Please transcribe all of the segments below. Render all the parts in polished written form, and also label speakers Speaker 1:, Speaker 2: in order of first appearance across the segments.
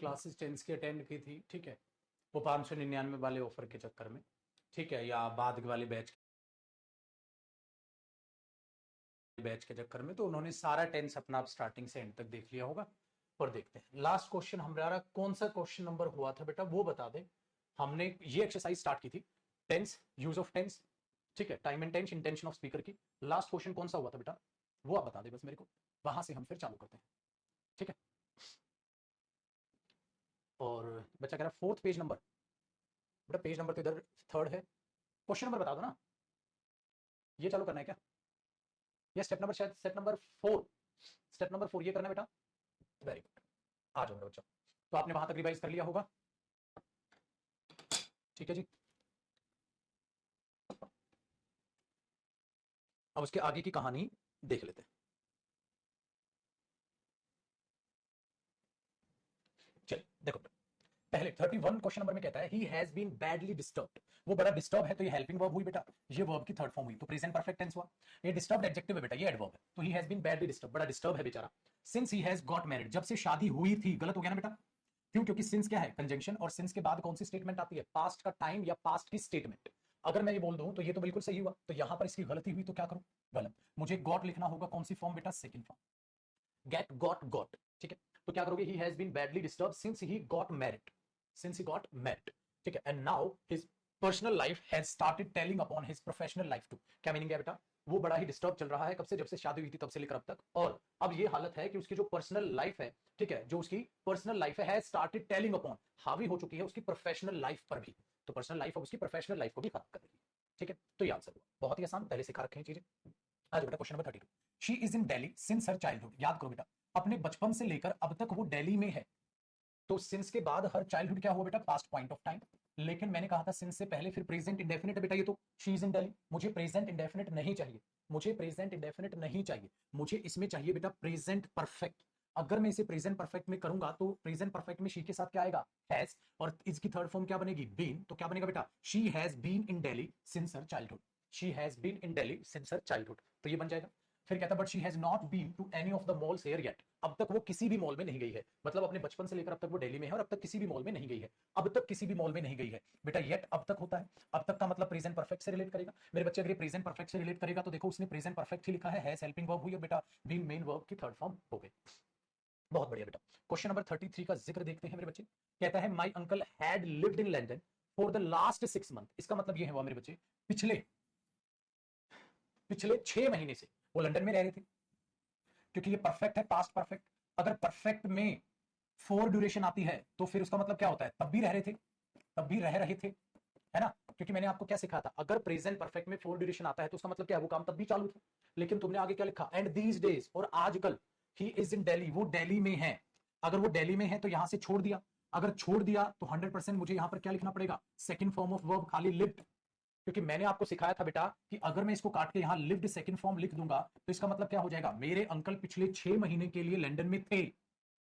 Speaker 1: Classes tense की attend की थी, ठीक है, वो 599 वाले ऑफर के चक्कर में, ठीक है, या बाद वाले बैच के चक्कर में, तो उन्होंने सारा टेंस अपना स्टार्टिंग से एंड तक देख लिया होगा। और देखते हैं लास्ट क्वेश्चन हमारा कौन सा क्वेश्चन नंबर हुआ था बेटा, वो बता दे। हमने ये एक्सरसाइज स्टार्ट की थी, टेंस, यूज ऑफ टेंस, ठीक है, time and tense, intention of speaker की। लास्ट क्वेश्चन कौन सा हुआ था बेटा, वो आप बता दे बस मेरे को, वहां से हम फिर चालू करते हैं, ठीक है। और बच्चा कह रहा है फोर्थ पेज नंबर, बेटा पेज नंबर तो इधर थर्ड है, क्वेश्चन नंबर बता दो ना, ये चालू करना है क्या, ये स्टेप नंबर शायद स्टेप नंबर 4, स्टेप नंबर 4 ये करना है बेटा। वेरी गुड, आ जाओ मेरा बच्चा, तो आपने वहां तक रिवाइज कर लिया होगा, ठीक है जी। अब उसके आगे की कहानी देख लेते हैं। चलिए देखो, पहले 31 क्वेश्चन नंबर में कहता है he has been badly disturbed, वो बड़ा डिस्टर्ब है, तो ये हेल्पिंग वर्ब हुई बेटा, ये वर्ब की थर्ड फॉर्म हुई, तो प्रेजेंट परफेक्ट टेंस हुआ। ये डिस्टर्ब्ड एडजेक्टिव है बेटा, ये एडवर्ब है, तो he has been badly disturb, बड़ा डिस्टर्ब है बेचारा। Since he has got married, जब से शादी हुई थी, गलत हो गया ना बेटा, क्यों, क्योंकि सिंस क्या है, कंजंक्शन, और सिंस के बाद कौन सी स्टेटमेंट आती है, पास्ट का टाइम या पास्ट की स्टेटमेंट। अगर मैं ये बोल दूं तो ये तो बिल्कुल सही हुआ, तो यहां पर इसकी गलती हुई, तो क्या करूं, गलत, मुझे गॉट लिखना होगा, कौन सी फॉर्म बेटा, second form, get got got, ठीक है। तो क्या करोगे, he has been badly disturb since he got married, since he got married, ठीक है, and now his personal life has started telling upon his professional life too. क्या meaning है बेटा, वो बड़ा ही डिस्टर्ब चल रहा है, कब से, जब से शादी हुई थी तब से लेकर अब तक, और अब ये हालत है कि उसकी जो पर्सनल लाइफ है, ठीक है, जो उसकी पर्सनल लाइफ है, हैज स्टार्टेड टेलिंग अपॉन, हावी हो चुकी है उसकी प्रोफेशनल लाइफ पर भी, तो पर्सनल लाइफ अब उसकी प्रोफेशनल लाइफ को भी खत्म कर रही है, ठीक है। तो ये आंसर हुआ, बहुत ही आसान, पहले सिखा रखे हैं चीजें। आज बेटा question number 32, she is in Delhi since her childhood, याद करो बेटा, अपने बचपन से लेकर अब तक वो दिल्ली में है, तो सिंस के बाद हर चाइल्डहुड क्या हुआ बेटा, पास्ट पॉइंट ऑफ टाइम। लेकिन मैंने कहा था सिंस से पहले फिर प्रेजेंट इंडेफिनिट है बेटा, ये तो शी इज इन दिल्ली, मुझे प्रेजेंट इंडेफिनिट नहीं चाहिए, मुझे प्रेजेंट इंडेफिनिट नहीं चाहिए, मुझे इसमें चाहिए बेटा प्रेजेंट परफेक्ट। अगर मैं इसे प्रेजेंट परफेक्ट में करूंगा तो प्रेजेंट परफेक्ट में शी के साथ क्या आएगा, हैज, और इसकी थर्ड फॉर्म क्या बनेगी, बीन, तो क्या बनेगा बेटा, she has been in Delhi since her childhood, she has been in Delhi since her childhood, तो ये बन जाएगा। फिर कहता but she has not been to any of the malls here yet, अब तक वो किसी भी मॉल में नहीं गई है, मतलब अपने बचपन से लेकर अब तक वो दिल्ली में है और अब तक किसी भी मॉल में नहीं गई है, अब तक किसी भी मॉल में नहीं गई है बेटा, येट अब तक होता है, अब तक का मतलब प्रेजेंट परफेक्ट से रिलेट करेगा मेरे बच्चे, अगर प्रेजेंट परफेक्ट से रिलेट करेगा तो देखो उसने प्रेजेंट परफेक्ट ही लिखा है, हैज हेल्पिंग वर्ब हुई और बेटा बीइंग मेन वर्ब की थर्ड फॉर्म हो गई। बहुत बढ़िया बेटा, क्वेश्चन नंबर 33 का जिक्र देखते हैं मेरे बच्चे, कहता है my uncle had lived in London for the last 6 month, इसका मतलब ये है हुआ मेरे बच्चे, पिछले पिछले 6 महीने से वो लंदन में रह रहे थे, क्योंकि ये परफेक्ट है, पास्ट परफेक्ट, अगर परफेक्ट में फोर ड्यूरेशन आती है तो फिर उसका मतलब क्या होता है, तब भी रह रहे थे, तब भी रह रहे थे, है ना, क्योंकि मैंने आपको क्या सिखाया था, अगर प्रेजेंट परफेक्ट में फोर ड्यूरेशन आता है तो उसका मतलब क्या है, वो काम तब भी चालू था, लेकिन तुमने आगे क्या लिखा, एंड दीज डेज, और आजकल, ही इज इन दिल्ली, वो दिल्ली में है, अगर वो दिल्ली में है तो यहां से छोड़ दिया, अगर छोड़ दिया तो 100% मुझे यहां पर क्या लिखना पड़ेगा, सेकंड फॉर्म ऑफ वर्ब, खाली लिव्ड, क्योंकि मैंने आपको सिखाया था बेटा कि अगर मैं इसको काट के यहां लिव्ड सेकंड फॉर्म लिख दूंगा तो इसका मतलब क्या हो जाएगा, मेरे अंकल पिछले 6 महीने के लिए लंदन में थे,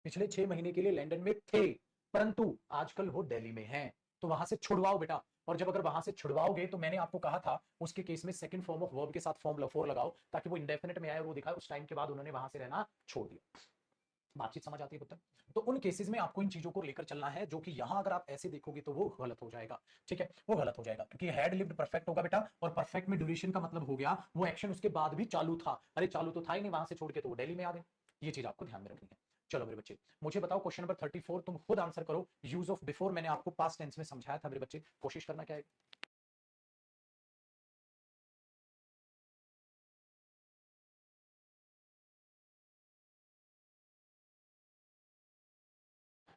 Speaker 1: पिछले 6 महीने के लिए लंदन में थे, परंतु आजकल वो दिल्ली में हैं, तो वहां से छुड़वाओ बेटा, और जब अगर वहां से छुड़वाओगे तो मैंने आपको कहा था उसके केस में सेकंड फॉर्म ऑफ वर्ब के साथ फॉर्म फोर लगाओ, ताकि वो इंडेफिनिट में आए और वो दिखाए उस टाइम के बाद उन्होंने वहां से रहना छोड़ दिया। बातचीत समझ आती है पुत्र, तो उन केसेस में आपको इन चीजों को लेकर चलना है, जो कि यहां अगर आप ऐसे देखोगे तो वो गलत हो जाएगा, ठीक है, वो गलत हो जाएगा, क्योंकि हैड लिव्ड परफेक्ट होगा बेटा, और परफेक्ट में ड्यूरेशन का मतलब हो गया वो एक्शन उसके बाद भी चालू था, अरे चालू तो था ही नहीं, वहां से छोड़ के तो वो दिल्ली में आ गए, ये चीज आपको ध्यान में रखनी है। चलो मेरे बच्चे, मुझे बताओ क्वेश्चन नंबर 34, तुम खुद आंसर करो, यूज ऑफ बिफोर मैंने आपको पास्ट टेंस में समझाया था मेरे बच्चे, कोशिश करना क्या है।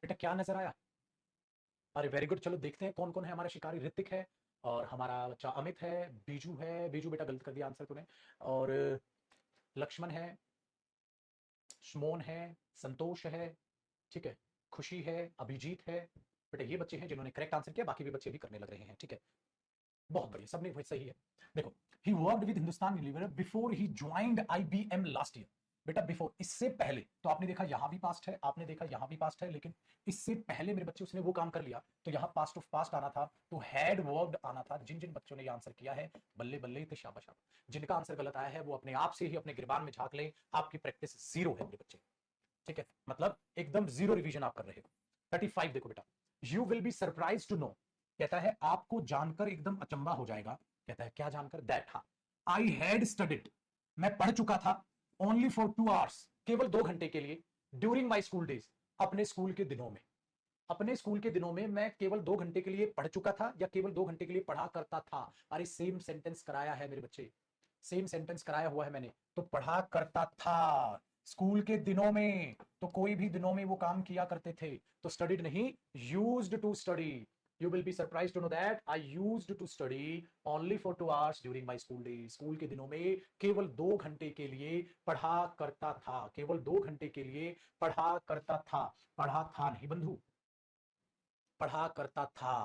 Speaker 1: बेटा क्या नजर आया, अरे वेरी गुड, चलो देखते हैं कौन कौन है हमारा शिकारी, ऋतिक है, और हमारा बच्चा अमित है, बीजू है, बीजू बेटा गलत कर दिया आंसर तूने, और लक्ष्मण है, शमोन है, संतोष है, ठीक है, खुशी है, अभिजीत है, बेटा ये बच्चे हैं जिन्होंने करेक्ट आंसर किया, बाकी भी बच्चे भी करने लग रहे हैं, ठीक है, बहुत बढ़िया, सबने वही सही है। देखो, he worked with Hindustan Unilever before he joined IBM last year, बेटा बिफोर, इससे पहले, तो आपने देखा यहां भी पास्ट है, आपने देखा यहां भी पास्ट है, लेकिन इससे पहले मेरे बच्चे उसने वो काम कर लिया, तो यहां पास्ट ऑफ पास्ट आना था, तो हैड वर्कड आना था। जिन जिन बच्चों ने ये आंसर किया है बल्ले बल्ले, तो शाबाश, जिनका आंसर गलत आया है वो अपने आप से ही अपने गिरबान में झांक ले, आपकी प्रैक्टिस जीरो है मेरे बच्चे, ठीक है, मतलब एकदम जीरो रिवीजन आप कर रहे हो। 35 देखो बेटा, you will be surprise to know, कहता है आपको जानकर एकदम अचंबा हो जाएगा, कहता है क्या जानकर, दैट, हाँ, आई हैड स्टडीड, मैं पढ़ चुका था, ओनली फॉर 2 आवर्स, केवल 2 घंटे के लिए, ड्यूरिंग माई स्कूल डेज, अपने स्कूल के दिनों में, अपने स्कूल के दिनों में मैं केवल 2 घंटे के लिए पढ़ चुका था या केवल 2 घंटे के लिए पढ़ा करता था। अरे सेम सेंटेंस कराया है मेरे बच्चे, सेम सेंटेंस कराया हुआ है मैंने, तो पढ़ा करता था स्कूल के दिनों में, तो कोई भी दिनों में वो काम किया करते थे, तो स्टडीड नहीं, used to study. You will be surprised to know that I used to study only for 2 hours during my school days. School के दिनों में केवल 2 घंटे के लिए पढ़ा करता था, केवल 2 घंटे के लिए पढ़ा करता था, पढ़ा था नहीं बंधु, पढ़ा करता था,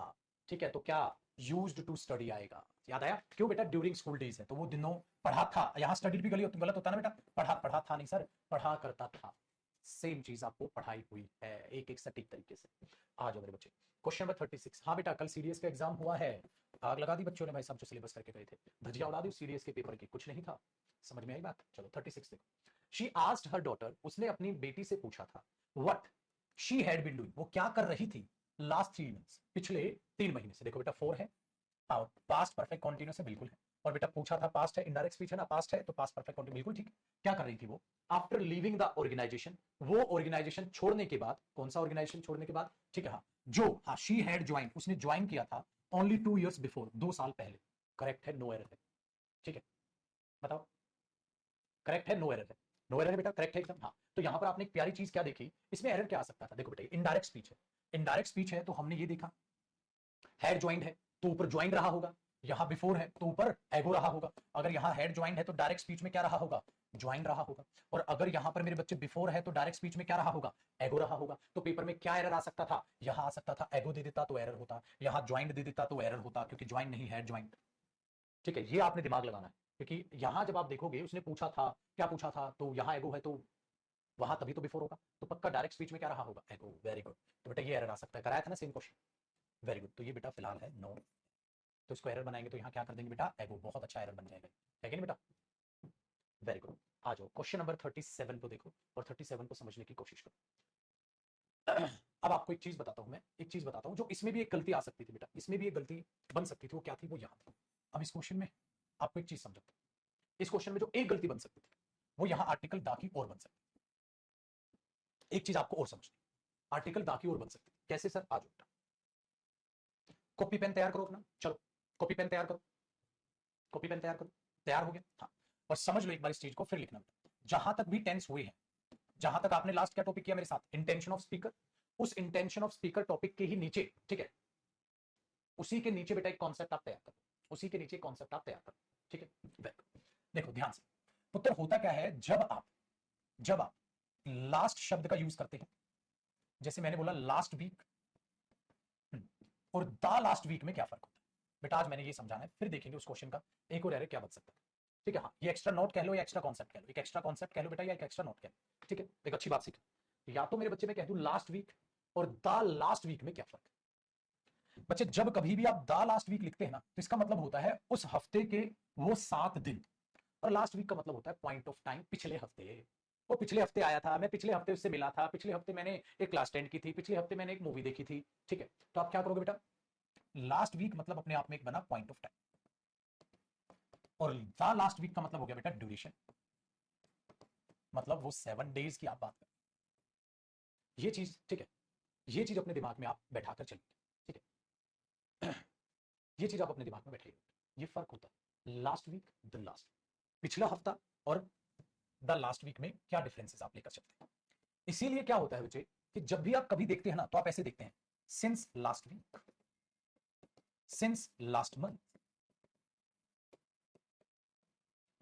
Speaker 1: ठीक है, तो क्या यूज्ड टू स्टडी आएगा, याद आया, क्यों बेटा, ड्यूरिंग स्कूल डेज है, तो वो दिनों पढ़ा था, यहां स्टडीड भी गलत होता ना बेटा, पढ़ा पढ़ा था नहीं सर, पढ़ा करता था, सेम चीज आपको पढ़ाई हुई है एक एक सटीक तरीके से। आ जाओ मेरे बच्चे, क्वेश्चन नंबर 36, हाँ बेटा कल सीडीएस का एग्जाम हुआ है, आग लगा दी बच्चों ने भाई साहब जो सिलेबस करके गए थे, धजिया उड़ा दी सीडीएस के पेपर की, कुछ नहीं था, समझ में आई बात, चलो 36 देखो, शी आस्क्ड हर डॉटर, उसने अपनी बेटी से पूछा था, what she had been doing, वो क्या कर रही थी, लास्ट 3 मंथ्स, पिछले 3 महीने से, देखो बेटा 4 है, पास्ट परफेक्ट कॉन्टिन्यूस है, बिल्कुल है, और बेटा पूछा था पास्ट है, इनडायरेक्ट स्पीच है ना, पास्ट है तो पास्ट परफेक्ट कॉन्टिन्यूस, बिल्कुल ठीक, क्या कर रही थी वो, आफ्टर लीविंग द ऑर्गेनाइजेशन, वो ऑर्गेनाइजेशन छोड़ने के बाद, कौन सा ऑर्गेनाइजेशन छोड़ने के बाद, ठीक है, हाँ, जो, हाँ, शी हैड ज्वाइन, उसने ज्वाइन किया था, ओनली 2 years बिफोर, 2 साल पहले, करेक्ट है, नो एरर है, ठीक है, बताओ, करेक्ट है, नो एरर है, नो एरर है बेटा, करेक्ट है एकदम, हाँ, तो यहां पर आपने एक प्यारी चीज क्या देखी, इसमें एरर क्या आ सकता था, देखो बेटा इनडायरेक्ट स्पीच है, इनडायरेक्ट स्पीच है तो हमने ये देखा, हैड ज्वाइंड है तो ऊपर ज्वाइन रहा होगा, यहां बिफोर है तो ऊपर एगो रहा होगा, अगर यहां हैड ज्वाइंड है तो डायरेक्ट स्पीच में क्या रहा होगा, ज्वाइन रहा होगा, और अगर यहां पर मेरे बच्चे बिफोर है तो डायरेक्ट स्पीच में क्या रहा होगा, एगो रहा होगा, तो पेपर में क्या एरर आ सकता था, यहां आ सकता था एगो दे देता तो एरर होता, यहां ज्वाइंड दे देता तो एरर होता, क्योंकि ज्वाइन नहीं हैड ज्वाइंड, ठीक है, ये आपने दिमाग लगाना है, क्योंकि यहां जब आप देखोगे उसने पूछा था, क्या पूछा था, तो यहां एगो है तो वहां तभी तो बिफोर होगा, तो पक्का डायरेक्ट स्पीच में क्या रहा होगा, एगो, वेरी गुड, तो बेटा ये एरर आ सकता है, कराया था ना सेम क्वेश्चन, वेरी गुड, तो ये बेटा फिलहाल है नो, तो इसको एरर बनाएंगे तो यहाँ क्या कर देंगे बेटा, एगो, बहुत अच्छा एरर बन जाएगा, है कि नहीं बेटा, वेरी गुड, आ जाओ क्वेश्चन नंबर 37 को देखो, और 37 को समझने की कोशिश करो। अब आपको एक चीज बताता हूं, मैं एक चीज बताता हूं, जो इसमें भी एक गलती आ सकती थी बेटा, इसमें भी एक गलती बन सकती थी, वो क्या थी, वो यहाँ थी, अब इस क्वेश्चन में आपको एक चीज समझाता हूं, इस क्वेश्चन में जो एक गलती बन सकती थी, वो यहाँ आर्टिकल दा की और बन सकती, एक चीज आपको और समझनी, आर्टिकल दा की और बन सकती, कैसे सर, आ जाओ, कॉपी पेन तैयार करो अपना, चलो कॉपी पेन तैयार करो, कॉपी पेन तैयार करो, तैयार हो गया, हाँ, और समझ लो एक बार इस चीज को, फिर लिखना, जहां तक भी टेंस हुए हैं, जहां तक आपने लास्ट क्या टॉपिक किया मेरे साथ, इंटेंशन ऑफ स्पीकर, उस इंटेंशन ऑफ स्पीकर टॉपिक के ही नीचे, ठीक है, उसी के नीचे बेटा एक कॉन्सेप्ट आप तैयार करो, उसी के नीचे कॉन्सेप्ट आप तैयार करो, ठीक है, देखो ध्यान से, पुत्र होता क्या है, जब आप लास्ट शब्द का यूज करते हैं, जैसे मैंने बोला लास्ट वीक, और द लास्ट वीक में क्या फर्क होता है, बेटा आज मैंने ये समझाना है, फिर देखेंगे उस क्वेश्चन का एक और एरर क्या बन सकता है, ठीक है, हाँ, ये एक्स्ट्रा नोट कह लो या एक्स्ट्रा कॉन्सेप्ट कह लो, एक एक्स्ट्रा कॉन्सेप्ट कह लो बेटा या एक एक्स्ट्रा नोट कह लो, ठीक है, एक अच्छी बात सीख, या तो मेरे बच्चे में कह दूं लास्ट वीक, और द लास्ट वीक में क्या फर्क है, बच्चे जब कभी भी आप द लास्ट वीक लिखते हैं ना, तो इसका मतलब होता है उस हफ्ते के वो 7 दिन, और लास्ट वीक का मतलब होता है पॉइंट ऑफ टाइम, पिछले हफ्ते, वो पिछले हफ्ते आया था, मैं पिछले हफ्ते उससे मिला था, पिछले हफ्ते मैंने एक क्लास अटेंड की थी, पिछले हफ्ते मैंने एक मूवी देखी थी, ठीक है, तो आप क्या करोगे बेटा, लास्ट वीक मतलब अपने आप में एक बना पॉइंट ऑफ टाइम, और द लास्ट वीक का मतलब हो गया बेटा ड्यूरेशन, मतलब वो 7 days की आप बात करें, ये चीज, ठीक है, ये चीज अपने दिमाग में आप बैठाकर चलिए, ठीक है, ये चीज आप अपने दिमाग में बैठाइए, ये फर्क होता है लास्ट वीक, द लास्ट, पिछला हफ्ता और द लास्ट वीक में क्या डिफरेंसेस आप लेकर चलते हैं, इसीलिए क्या होता है बच्चे, कि जब भी आप कभी देखते हैं ना, तो आप ऐसे देखते हैं, since last week, since last month,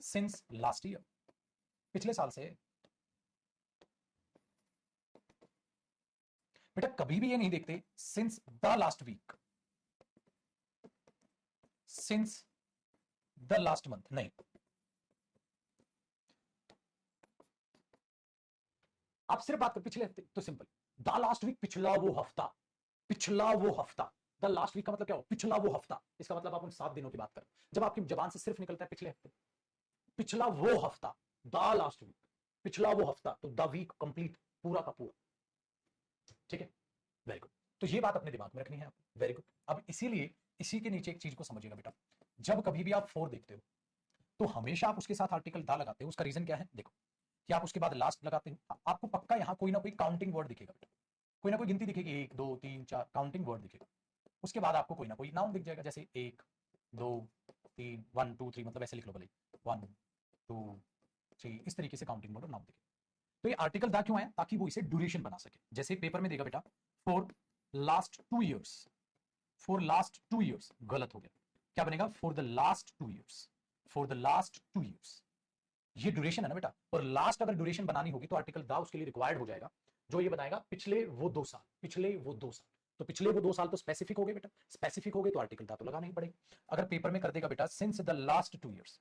Speaker 1: since last year, पिछले साल से, बेटा कभी भी ये नहीं देखते since the last week, since the last month, नहीं, आप सिर्फ बात कर पिछले हफ्ते, तो सिंपल, द लास्ट वीक पिछला वो हफ्ता, पिछला वो हफ्ता, द लास्ट वीक का मतलब क्या हो, पिछला वो हफ्ता, इसका मतलब आप उन 7 दिनों की बात करें, जब आपकी जबान से सिर्फ निकलता है पिछले हफ्ते, पिछला वो हफ्ता, द लास्ट वीक, पिछला वो हफ्ता, तो द वीक कंप्लीट, पूरा का पूरा, ठीक है, वेरी गुड, तो ये बात अपने दिमाग में रखनी है आपको। Very good. अब इसीलिए इसी के नीचे एक चीज को समझिएगा बेटा, जब कभी भी आप फोर देखते हो तो हमेशा आप उसके साथ आर्टिकल दा लगाते हो। उसका रीजन क्या है? देखो कि आप उसके बाद लास्ट लगाते हो, आपको पक्का यहाँ कोई ना कोई काउंटिंग वर्ड दिखेगा बेटा, कोई ना कोई गिनती दिखेगी, 1 2 3 4 काउंटिंग वर्ड दिखेगा। उसके बाद आपको कोई ना कोई नाउन दिख जाएगा, जैसे 1 2 3 1 2 3, मतलब ऐसे लिख लो भले 1 2 3, इस तरीके से काउंटिंग वर्ड और नाउन दिखे। तो ये आर्टिकल दा क्यों आया? ताकि वो इसे ड्यूरेशन बना सके। जैसे पेपर में देगा बेटा for last 2 years, for last 2 years, गलत हो गया, क्या बनेगा? For the last 2 years, for the last 2 years. ये ड्यूरेशन है ना बेटा, और लास्ट अगर ड्यूरेशन बनानी होगी तो आर्टिकल दा उसके लिए रिक्वायर्ड हो जाएगा, जो ये बताएगा पिछले वो 2 साल, पिछले वो 2 साल। तो पिछले वो 2 साल तो स्पेसिफिक हो गए बेटा, स्पेसिफिक हो गए तो आर्टिकल दा तो लगाना ही पड़ेगा। अगर पेपर में कर देगा बेटा सिंस द लास्ट 2 इयर्स,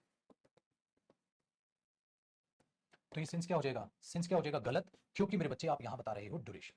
Speaker 1: तो ये सिंस क्या हो जाएगा? सिंस क्या हो जाएगा? गलत, क्योंकि मेरे बच्चे आप यहां बता रहे हो ड्यूरेशन,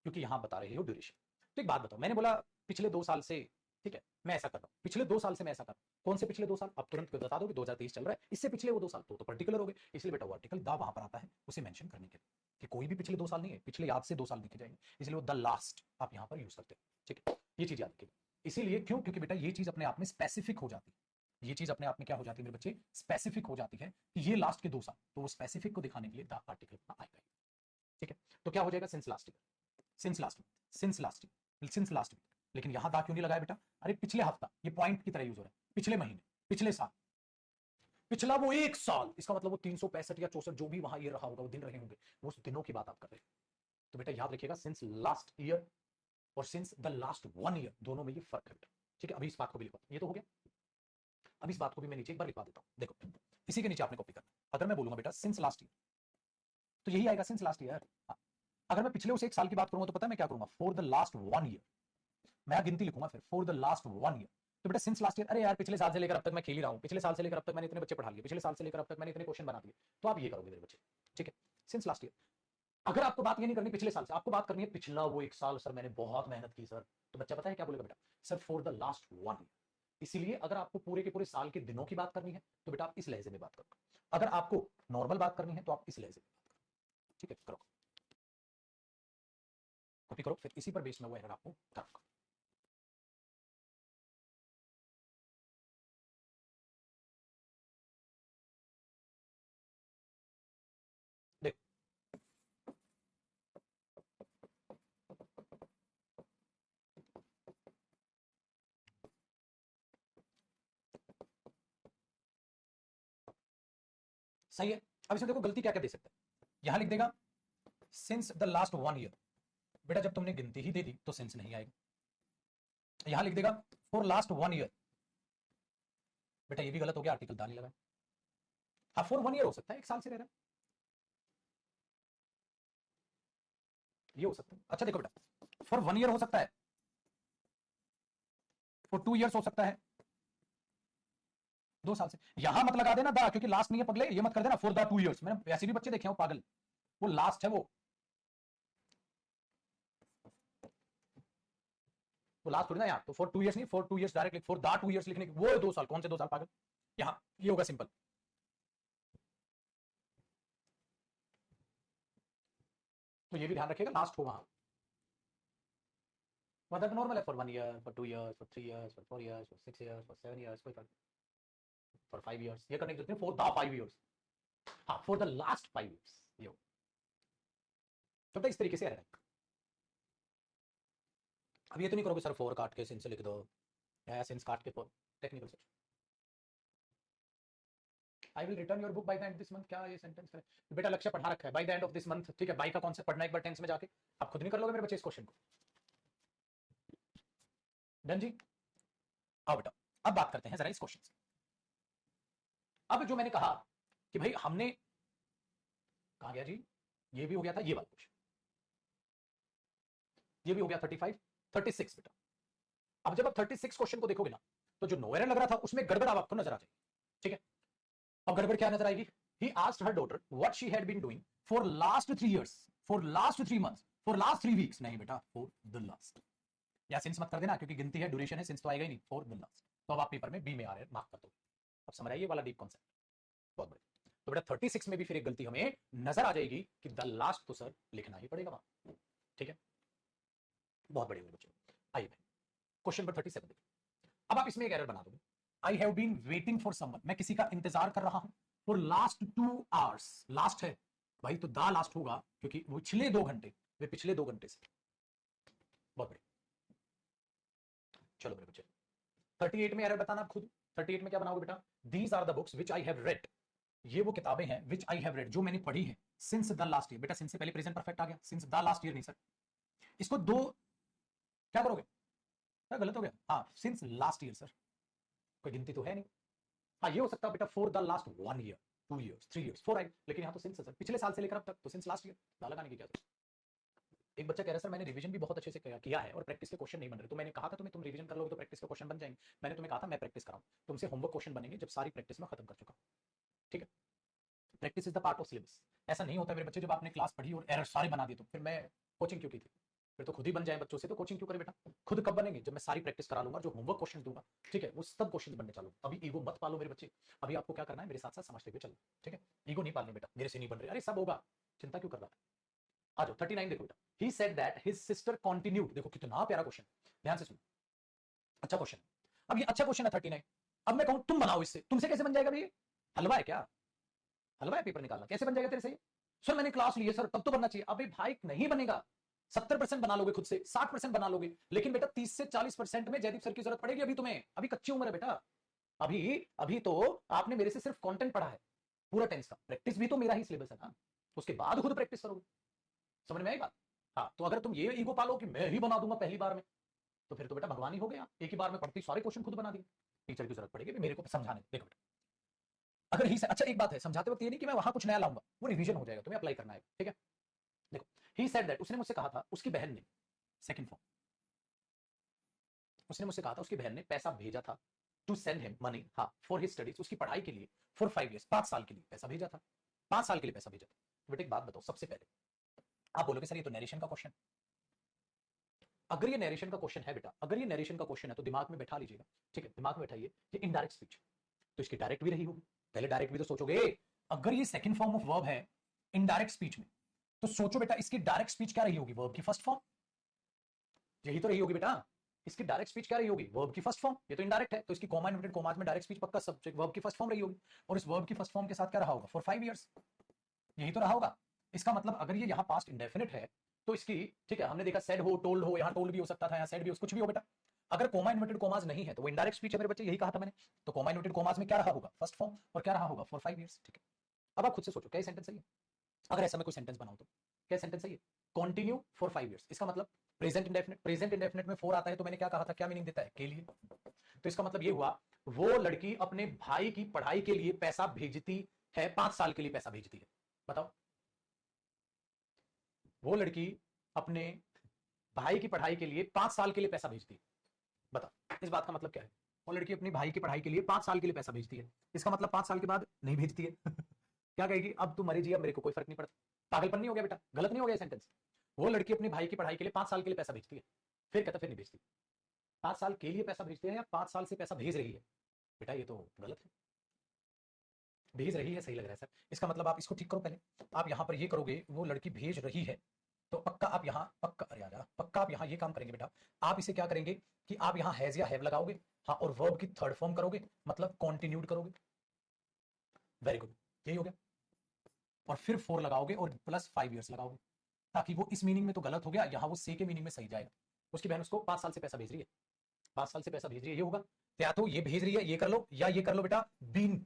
Speaker 1: क्योंकि यहां बता रहे हो ड्यूरेशन। तो एक बात बताओ, मैंने बोला पिछले 2 साल से, ठीक है, मैं ऐसा कर रहा हूं, पिछले 2 साल से मैं ऐसा कर रहा हूं। कौन से पिछले 2 साल? अब तुरंत बता दोगे 2023 चल रहा है, इससे पिछले वो 2 साल तो पर्टिकुलर हो गए, इसलिए बेटा वो आर्टिकल द वहां पर आता है उसे मेंशन करने के लिए, कि कोई भी पिछले 2 साल नहीं है, पिछले याद से 2 साल लिखे जाएंगे, इसलिए वो द लास्ट आप यहां पर यूज करते हो। ठीक है, ये चीज याद रखिएगा। इसीलिए क्यों? क्योंकि बेटा ये चीज अपने आप में स्पेसिफिक हो जाती है, ये चीज अपने आप में क्या हो जाती है मेरे बच्चे? स्पेसिफिक हो जाती है कि ये लास्ट के 2 साल, तो वो स्पेसिफिक को दिखाने के लिए द आर्टिकल आएगा। ठीक है, तो क्या हो जाएगा? Since last year, since last week, since last year, since last week. लेकिन यहां दा क्यों नहीं लगाया बेटा? अरे पिछले हफ्ता, ये पॉइंट की तरह यूज हो रहा है, पिछले महीने, पिछले साल, पिछला वो 1 साल, इसका मतलब वो 365 या 64 जो भी वहां ये रहा होगा, वो दिन रहे होंगे, वो उस दिनों की बात आप कर रहे हैं। तो बेटा याद रखिएगा सिंस लास्ट ईयर और सिंस द लास्ट 1 ईयर, दोनों में ये फर्क है बेटा। ठीक है, अभी इस बात को भी लिखवा, ये तो हो गया। अब इस बात को भी मैं नीचे एक बार लिखवा देता हूं, देखो इसी के नीचे आपने कॉपी करना। अगर मैं बोलूंगा बेटा सिंस लास्ट ईयर, तो यही आएगा सिंस लास्ट ईयर। अगर मैं पिछले उस 1 साल की बात करूंगा तो पता है मैं क्या करूंगा? फॉर द लास्ट 1 ईयर, मैं गिनती लिखूंगा फिर, फॉर द लास्ट 1 ईयर। तो बेटा सिंस लास्ट ईयर, अरे यार पिछले साल से लेकर अब तक मैं खेल ही रहा हूं, पिछले साल से लेकर अब तक मैंने इतने बच्चे पढ़ा लिए, पिछले साल से लेकर अब तक मैंने इतने क्वेश्चन बना दिए, तो आप ये करोगे मेरे बच्चे। ठीक है, सिंस लास्ट ईयर। अगर आपको बात ये नहीं करनी पिछले साल से, आपको बात करनी है पिछला वो 1 साल, सर मैंने बहुत मेहनत की सर, तो बच्चा पता है क्या बोलेगा बेटा? Sir for the last 1 year. इसीलिए अगर आपको पूरे के पूरे साल के दिनों की बात करनी है तो बेटा आप इस लहजे में बात करो, अगर आपको नॉर्मल बात करनी है तो आप इस लहजे में बात करो। ठीक है, करो, कॉपी करो, फिर इसी पर बेस में वो एरर आपको करना। देखो सही है। अब इसमें देखो गलती क्या क्या दे सकते हैं, यहां लिख देगा सिंस द लास्ट 1 ईयर। बेटा जब तुमने गिनती ही दे दी तो सिंस नहीं आएगा। यहां लिख देगा फॉर लास्ट 1 ईयर, बेटा ये भी गलत हो गया, आर्टिकल दा नहीं लगा। हाँ फॉर 1 ईयर हो सकता है, 1 साल से रह रहा है, ये हो सकता है। अच्छा देखो बेटा फॉर 1 ईयर हो सकता है, फॉर 2 ईयर्स हो सकता है, 2 साल से। यहां मत लगा देना दा, क्योंकि लास्ट नहीं है पगले, ये मत कर देना फॉर द 2 ईयर्स। मैंने वैसे भी बच्चे देखे हैं पागल, वो लास्ट है, वो लास्ट थोड़ी ना यार, तो फॉर 2 ईयर्स नहीं, फॉर 2 ईयर्स डायरेक्ट लिख, फॉर द 2 ईयर्स लिखने की, वो 2 साल, कौन से 2 साल पागल? यहां ये होगा सिंपल। तो ये भी ध्यान रखिएगा लास्ट हो वहां, मतलब नॉर्मल है, for 1 year, for 2 years, for 3 years, for 4 years, for 6 years, for 7 years, कोई फर्क, फॉर 5 ईयर्स, ये करने की जरूरत नहीं, फॉर द 5 ईयर्स। हाँ फॉर द लास्ट 5 ईयर्स, ये हो। तो इस तरीके से रहेगा। अब ये तो नहीं करोगे सर फोर काट के सिंस लिख दो, या सिंस काट के four, technical section. I will return your book by the end this month, क्या ये सेंटेंस है? बेटा लक्ष्य पढ़ा रखा है by the end of this month, ठीक है, बाय का कॉन्सेप्ट पढ़ना एक बार टेंस में जाके, आप खुद नहीं कर लोगे मेरे बच्चे इस क्वेश्चन को। डन जी। आओ बेटा अब बात करते हैं जरा इस क्वेश्चन से। अब जो मैंने कहा कि भाई हमने, कहा गया जी, ये भी हो गया था ये वाला क्वेश्चन, ये भी हो गया 35 36 बेटा। अब जब आप 36 क्वेश्चन को देखोगे ना, तो जो नो एरर लग रहा था उसमें गड़बड़ अब आपको नजर आ जाएगी। ठीक है, अब गड़बड़ क्या नजर आएगी? He asked her daughter what she had been doing for last 3 years, for last 3 months, for last 3 weeks, नहीं बेटा for the last, या सिंस मत कर देना क्योंकि गिनती है, ड्यूरेशन है, सिंस तो आएगा ही नहीं, for the last। तो अब आप पेपर में बी में आ रहे हैं, मार्क कर दो। अब समझ आइए वाला डीप कॉन्सेप्ट, बहुत बढ़िया। तो बेटा 36 में भी फिर एक गलती हमें नजर आ जाएगी कि द लास्ट तो सर लिखना ही पड़ेगा वहां। ठीक है, बहुत बढ़िया मेरे बच्चे। आइए क्वेश्चन नंबर 37 देखिए। अब आप इसमें एक एरर बना दोगे, I have been waiting for someone, मैं किसी का इंतजार कर रहा हूं फॉर लास्ट 2 आवर्स। लास्ट है भाई तो दा लास्ट होगा क्योंकि वो पिछले 2 घंटे, वे पिछले 2 घंटे से। बहुत बढ़िया। चलो मेरे बच्चे 38 में एरर बताना आप खुद। 38 में क्या बनाओगे बेटा, these are the books which I have read, ये वो किताबें हैं विच आई हैव रेड जो मैंने पढ़ी है सिंस द लास्ट ईयर। बेटा सिंस से पहले प्रेजेंट परफेक्ट आ गया, सिंस द लास्ट ईयर नहीं सर। इसको दो क्या करोगे, क्या गलत हो गया, हाँ सिंस लास्ट ईयर सर, कोई गिनती तो है नहीं। हाँ ये हो सकता है बेटा for the last 1 year 2 years 3 years 4 आई, लेकिन यहाँ तो सिंस सर पिछले साल से लेकर अब तक, तो सिंस लास्ट ईयर दा लगाने की क्या जरूरत। एक बच्चा कह रहा है सर मैंने रिवीजन भी बहुत अच्छे से किया है और प्रैक्टिस के क्वेश्चन नहीं बन रहे, तो मैंने कहा था तुम्हें तुम रिवीजन कर लोगे तो प्रैक्टिस के क्वेश्चन बन जाएंगे। मैंने तुम्हें कहा था मैं प्रैक्टिस कराऊं, तुमसे होमवर्क क्वेश्चन बनेंगे जब सारी प्रैक्टिस में खत्म कर चुका हूं। ठीक है, practice is the part of syllabus. ऐसा नहीं होता मेरे बच्चे जब आपने क्लास पढ़ी और एरर सारे बना दिए तो फिर मैं कोचिंग क्यों की थी, फिर तो खुद ही बन जाए बच्चों से, तो कोचिंग क्यों करे बेटा। खुद कब बनेंगे, जब मैं सारी प्रैक्टिस करा लूंगा, जो होमवर्क क्वेश्चन दूंगा ठीक है वो सब क्वेश्चन बनने चालू। अभी ईगो मत पालो मेरे बच्चे, अभी आपको क्या करना है मेरे साथ साथ समझते हुए चलना। ठीक है, ईगो नहीं पालनी बेटा, मेरे से नहीं बन रहे, अरे सब होगा, चिंता क्यों कर रहा है। आ जाओ 39 देखो बेटा, he said that his sister continued, देखो कितना प्यारा क्वेश्चन, ध्यान से सुनो, अच्छा क्वेश्चन। अब ये अच्छा क्वेश्चन है 39, अब मैं कहूं तुम बनाओ इससे, तुमसे कैसे बन जाएगा भैया, हलवा है क्या, हलवा है पेपर निकालना, कैसे बन जाएगा तेरे से। सर मैंने क्लास ली है सर तब तो बनना चाहिए, अबे भाई नहीं बनेगा। 70% बना लोगे खुद से, 60% बना लोगे, लेकिन बेटा 30 से 40% में जयदीप सर की जरूरत पड़ेगी अभी तुम्हें, अभी कच्ची उम्र है बेटा। अभी अभी तो आपने मेरे से सिर्फ कंटेंट पढ़ा है पूरा टेंस का, प्रैक्टिस भी तो मेरा ही सिलेबस है ना, उसके बाद खुद प्रैक्टिस करोगे। समझ में आई बात। हाँ तो अगर तुम ये ईगो पालो कि मैं ही बना दूंगा पहली बार में, तो फिर तो बेटा भगवान ही हो गया, एक ही बार में पढ़ती सारे क्वेश्चन खुद बना दिए, टीचर की जरूरत पड़ेगी मेरे को समझाने। देखो बेटा अगर ही अच्छा एक बात है, समझाते वक्त ये नहीं कि मैं वहां कुछ नया लाऊंगा, वो रिवीजन हो जाएगा, तुम्हें अप्लाई करना है। ठीक है देखो, ही सेड दैट, उसने मुझसे कहा था, उसकी बहन ने, सेकंड फॉर्म, उसने मुझसे कहा था उसकी बहन ने पैसा भेजा था टू सेंड हिम मनी, हाँ फॉर हिज स्टडीज, उसकी पढ़ाई के लिए फॉर 5 ईयर्स, 5 साल के लिए पैसा भेजा था, 5 साल के लिए पैसा भेजा था। बेटा एक बात बताओ, सबसे पहले आप बोलोगे सर ये तो नरेशन का क्वेश्चन, अगर ये नरेशन का क्वेश्चन है बेटा, अगर ये नरेशन का क्वेश्चन है तो दिमाग में बैठा लीजिएगा। ठीक है दिमाग में बैठाइए, ये इनडायरेक्ट स्पीच, तो इसकी डायरेक्ट भी रही होगी, पहले डायरेक्ट भी तो सोचोगे। अगर ये सेकंड फॉर्म ऑफ वर्ब है इनडायरेक्ट स्पीच में, तो सोचो बेटा इसकी डायरेक्ट स्पीच क्या रही होगी, वर्ब की फर्स्ट फॉर्म, यही तो रही होगी बेटा। इसकी डायरेक्ट स्पीच क्या रही होगी, वर्ब की फर्स्ट फॉर्म, ये तो इनडायरेक्ट है तो इसकी कॉमा इन्वर्टेड कॉमास में डायरेक्ट स्पीच पक्का सब्जेक्ट वर्ब की फर्स्ट फॉर्म रही होगी, और इस वर्ब की फर्स्ट फॉर्म के साथ क्या रहा होगा, फॉर 5 ईयर्स, यही तो रहा होगा। इसका मतलब अगर ये यहाँ पास्ट इंडेफिनिट है तो इसकी, ठीक है हमने देखा सेड हो टोल्ड हो, यहाँ टोल्ड भी हो सकता था, यहाँ सेड भी हो, कुछ भी हो बेटा। अगर कोमा इन्वर्टेड कोमास नहीं है तो वो इनडायरेक्ट स्पीच है मेरे बच्चे, यही कहा था मैंने। तो कोमा इन्वर्टेड कोमास में क्या रहा होगा, फर्स्ट फॉर्म, और क्या रहा होगा, फॉर 5 ईयर्स। ठीक है, अब आप खुद से सोचो क्या सेंटेंस सही है, अगर ऐसा मैं कोई सेंटेंस बनाऊं तो क्या सेंटेंस सही है, कंटिन्यू फॉर 5 ईयर्स, इसका मतलब प्रेजेंट इंडेफिनिट, प्रेजेंट इंडेफिनिट में फोर आता है तो मैंने क्या कहा था, क्या मीनिंग देता है, के लिए। तो इसका मतलब ये हुआ वो लड़की अपने भाई की पढ़ाई के लिए पैसा भेजती है, 5 साल के लिए पैसा भेजती है। बताओ, वो लड़की अपने भाई की पढ़ाई के लिए 5 साल के लिए पैसा भेजती है, बताओ इस बात का मतलब क्या है। वो लड़की अपनी भाई की पढ़ाई के लिए 5 साल के लिए पैसा भेजती है, इसका मतलब 5 साल के बाद नहीं भेजती है क्या कहेगी, अब तू मरी जी अब मेरे को कोई फर्क नहीं पड़ता। पागलपन नहीं हो गया बेटा, गलत नहीं हो गया सेंटेंस। वो लड़की अपने भाई की पढ़ाई के लिए 5 साल के लिए पैसा भेजती है, फिर कहता फिर नहीं भेजती। 5 साल के लिए पैसा भेजती है या 5 साल से पैसा भेज रही है, बेटा ये तो गलत है। भेज रही है सही लग रहा है सर, इसका मतलब आप इसको ठीक करो पहले। आप यहां पर ये करोगे वो लड़की भेज रही है, तो पक्का आप यहाँ पक्का, अरे यार पक्का आप यहाँ ये काम करेंगे बेटा, आप इसे क्या करेंगे कि आप यहाँ हैज या हैव लगाओगे, हाँ और वर्ब की थर्ड फॉर्म करोगे, मतलब कॉन्टिन्यूड करोगे। वेरी गुड, यही हो गया, और फिर 4 लगाओगे और प्लस 5 ईयर्स लगाओगे, ताकि वो इस मीनिंग में तो गलत हो गया, यहाँ वो से के मीनिंग में सही जाएगा। उसकी बहन उसको 5 साल से पैसा भेज रही है, 5 साल से पैसा भेज रही है, ये होगा। या तो ये भेज रही है ये कर लो, या ये कर लो बेटा बीन,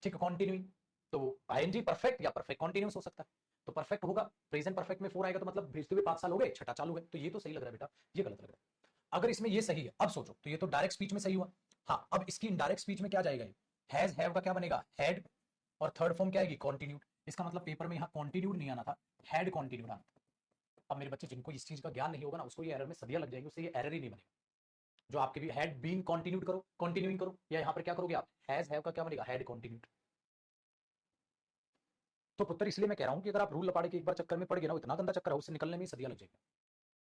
Speaker 1: ठीक है कॉन्टिन्यूइंग, तो आईएनजी परफेक्ट या परफेक्ट कॉन्टिन्यूस हो सकता है। तो परफेक्ट होगा, प्रेजेंट परफेक्ट में 4 आएगा तो मतलब भेजते हुए 5 साल हो गए, छठा चालू है, तो ये तो सही लग रहा है बेटा, ये गलत लग रहा है। अगर इसमें ये सही है, अब सोचो तो ये तो डायरेक्ट स्पीच में सही हुआ। हाँ अब इसकी इनडायरेक्ट स्पीच में क्या जाएगा, हैज हैव का क्या बनेगा, हैड, और थर्ड फॉर्म क्या आएगी, कॉन्टिन्यूड। इसका मतलब पेपर में यहाँ कॉन्टिन्यूड नहीं आना था, हैड कॉन्टिन्यूड आना था। अब मेरे बच्चे जिनको इस चीज का ज्ञान नहीं होगा ना, उसको ये एरर में सदियां लग जाएगी, उससे ये एरर ही नहीं बनेगा। जो आपके भी हैड बीन कॉन्टिन्यूड करो, कॉन्टिन्यूइंग करो, या यहाँ पर क्या करोगे आप, हैज हैव का क्या बनेगा, हैड कॉन्टिन्यूड। तो पुत्र इसलिए मैं कह रहा हूं कि अगर आप रूल लपाड़े के एक बार चक्कर में पड़ गए ना, इतना गंदा चक्कर है उससे निकलने में सदियां लग जाएगी।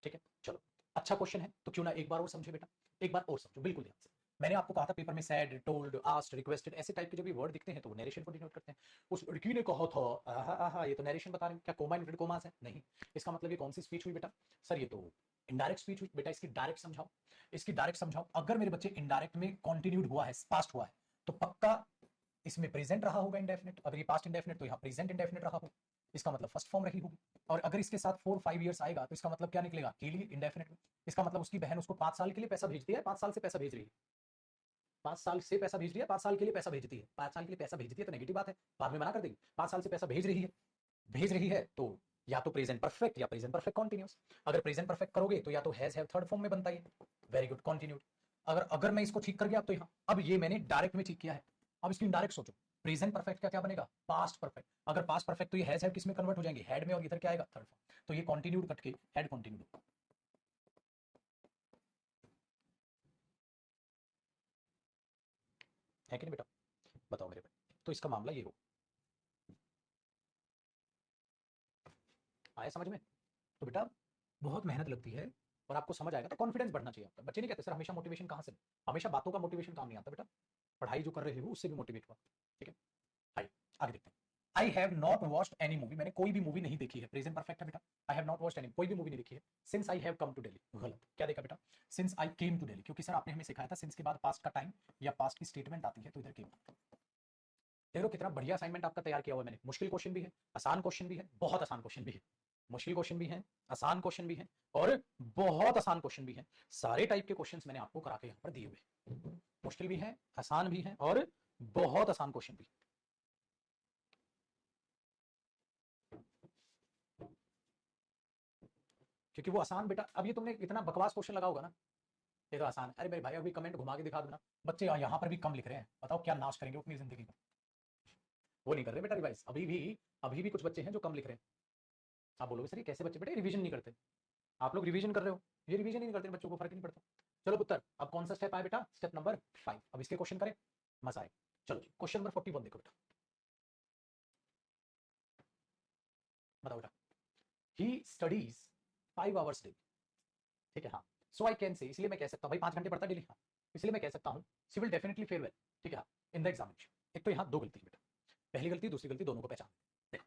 Speaker 1: ठीक है चलो, अच्छा क्वेश्चन है तो क्यों ना एक बार और समझे बेटा, एक बार और समझो बिल्कुल ध्यान से। मैंने आपको कहा था पेपर में सैड, टोल्ड, आस्क्ड, रिक्वेस्टेड ऐसे टाइप के जो भी वर्ड दिखते हैं तो वो नरेशन को डिनोट करते हैं। उस लड़की ने कहा था, आहा आहा ये तो नरेशन बता रहे हैं, क्या कोमा इन्वर्टेड कोमास है, नहीं। इसका मतलब ये कौन सी स्पीच हुई बेटा, सर ये तो इनडायरेक्ट स्पीच हुई बेटा, इसकी डायरेक्ट समझाओ, इसकी डायरेक्ट समझाओ। अगर मेरे बच्चे इनडायरेक्ट में कंटिन्यूड हुआ है, पास्ट हुआ है, तो पक्का इसमें प्रेजेंट रहा होगा इंडेफिनिट। अगर ये पास्ट इंडेफिनिट तो यहाँ प्रेजेंट इंडेफिनिट रहा होगा, इसका मतलब फर्स्ट फॉर्म रही होगी। और अगर इसके साथ 4-5 ईयर्स आएगा तो इसका मतलब क्या निकलेगा, के लिए इंडेफिनिट में। इसका मतलब उसकी बहन उसको 5 साल के लिए पैसा भेजती है, 5 साल से पैसा भेज रही है, 5 साल से पैसा भेज रही है, 5 साल के लिए पैसा भेजती है, 5 साल के लिए पैसा भेजती है तो नेगेटिव बात है, बाद में मना कर देगी। 5 साल से पैसा भेज रही है तो या तो प्रेजेंट परफेक्ट या प्रेजेंट परफेक्ट कॉन्टिन्यूस। अगर प्रेजेंट परफेक्ट करोगे तो या तो हैज हैव थर्ड फॉर्म में बनता है, वेरी गुड कंटिन्यूड। अगर अगर मैं इसको ठीक कर गया तो यहाँ, अब ये मैंने डायरेक्ट में ठीक किया है, अब इसकी इनडायरेक्ट सोचो, प्रेजेंट परफेक्ट का क्या बनेगा, पास्ट परफेक्ट। अगर पास्ट परफेक्ट तो ये हैज हैव किस में कन्वर्ट हो जाएंगे, हैड में, और इधर क्या आएगा, थर्ड फॉर्म। तो ये कंटिन्यूड कट के हैड कंटिन्यूड। है कि नहीं बेटा, बताओ मेरे बेटा। तो इसका मामला ये हो, आया समझ में। तो बेटा बहुत मेहनत लगती है और आपको समझ आएगा तो कॉन्फिडेंस बढ़ना चाहिए आपका। बच्चे नहीं कहते सर हमेशा मोटिवेशन कहाँ से, हमेशा बातों का मोटिवेशन काम नहीं आता बेटा, पढ़ाई जो कर रहे हो उससे भी मोटिवेट हुआ। ठीक है, आइए आगे देखते हैं। आई have not watched any movie, मैंने कोई भी मूवी नहीं देखी है, प्रेजेंट परफेक्ट है बेटा। I have not watched any, कोई भी मूवी नहीं देखी है। Since I have come to Delhi, गलत, क्या देखा बेटा, since I came to Delhi, क्योंकि सर आपने हमें सिखाया था सिंस के बाद पास्ट का टाइम या पास्ट की स्टेटमेंट आती है, तो इधर केम। देखो कितना बढ़िया असाइनमेंट आपका तैयार किया हुआ है मैंने, मुश्किल क्वेश्चन भी है, आसान क्वेश्चन भी है, बहुत आसान क्वेश्चन भी है, मुश्किल क्वेश्चन भी है, आसान क्वेश्चन भी है, और बहुत आसान क्वेश्चन भी है। सारे टाइप के क्वेश्चंस मैंने आपको करा के यहाँ पर दिए हुए, मुश्किल भी है, आसान भी है, और बहुत आसान क्वेश्चन भी। क्योंकि वो आसान बेटा, अब ये तुमने इतना बकवास क्वेश्चन लगा होगा ना, ये तो आसान है। अरे मेरे भाई अभी कमेंट घुमा के दिखा दो ना, बच्चे यहाँ पर भी कम लिख रहे हैं, बताओ क्या नाश करेंगे अपनी जिंदगी में। वो नहीं कर रहे बेटा रिवाइज, अभी भी कुछ बच्चे हैं जो कम लिख रहे हैं। आप बोलोगे सर ये कैसे बच्चे, बेटे रिवीजन नहीं करते। आप लोग रिवीजन कर रहे हो, ये रिवीजन ही नहीं करते, बच्चों को फर्क नहीं पड़ता। चलो पुत्र, अब कौन सा स्टेप आया बेटा, स्टेप नंबर 5। अब इसके क्वेश्चन करें, मजा आए। चलो जी, क्वेश्चन नंबर 41 देखो बेटा, बताओ बेटा। ही स्टडीज 5 आवर्स डेली, ठीक है, हाँ। सो आई कैन से, इसलिए मैं कह सकता हूँ भाई 5 घंटे पढ़ता डेली, हाँ, इसलिए मैं कह सकता हूँ she will definitely fair well, ठीक है, हाँ, इन द एग्जामिनेशन। एक तो यहाँ दो गलती है बेटा, पहली गलती दूसरी गलती दोनों को पहचान। देखो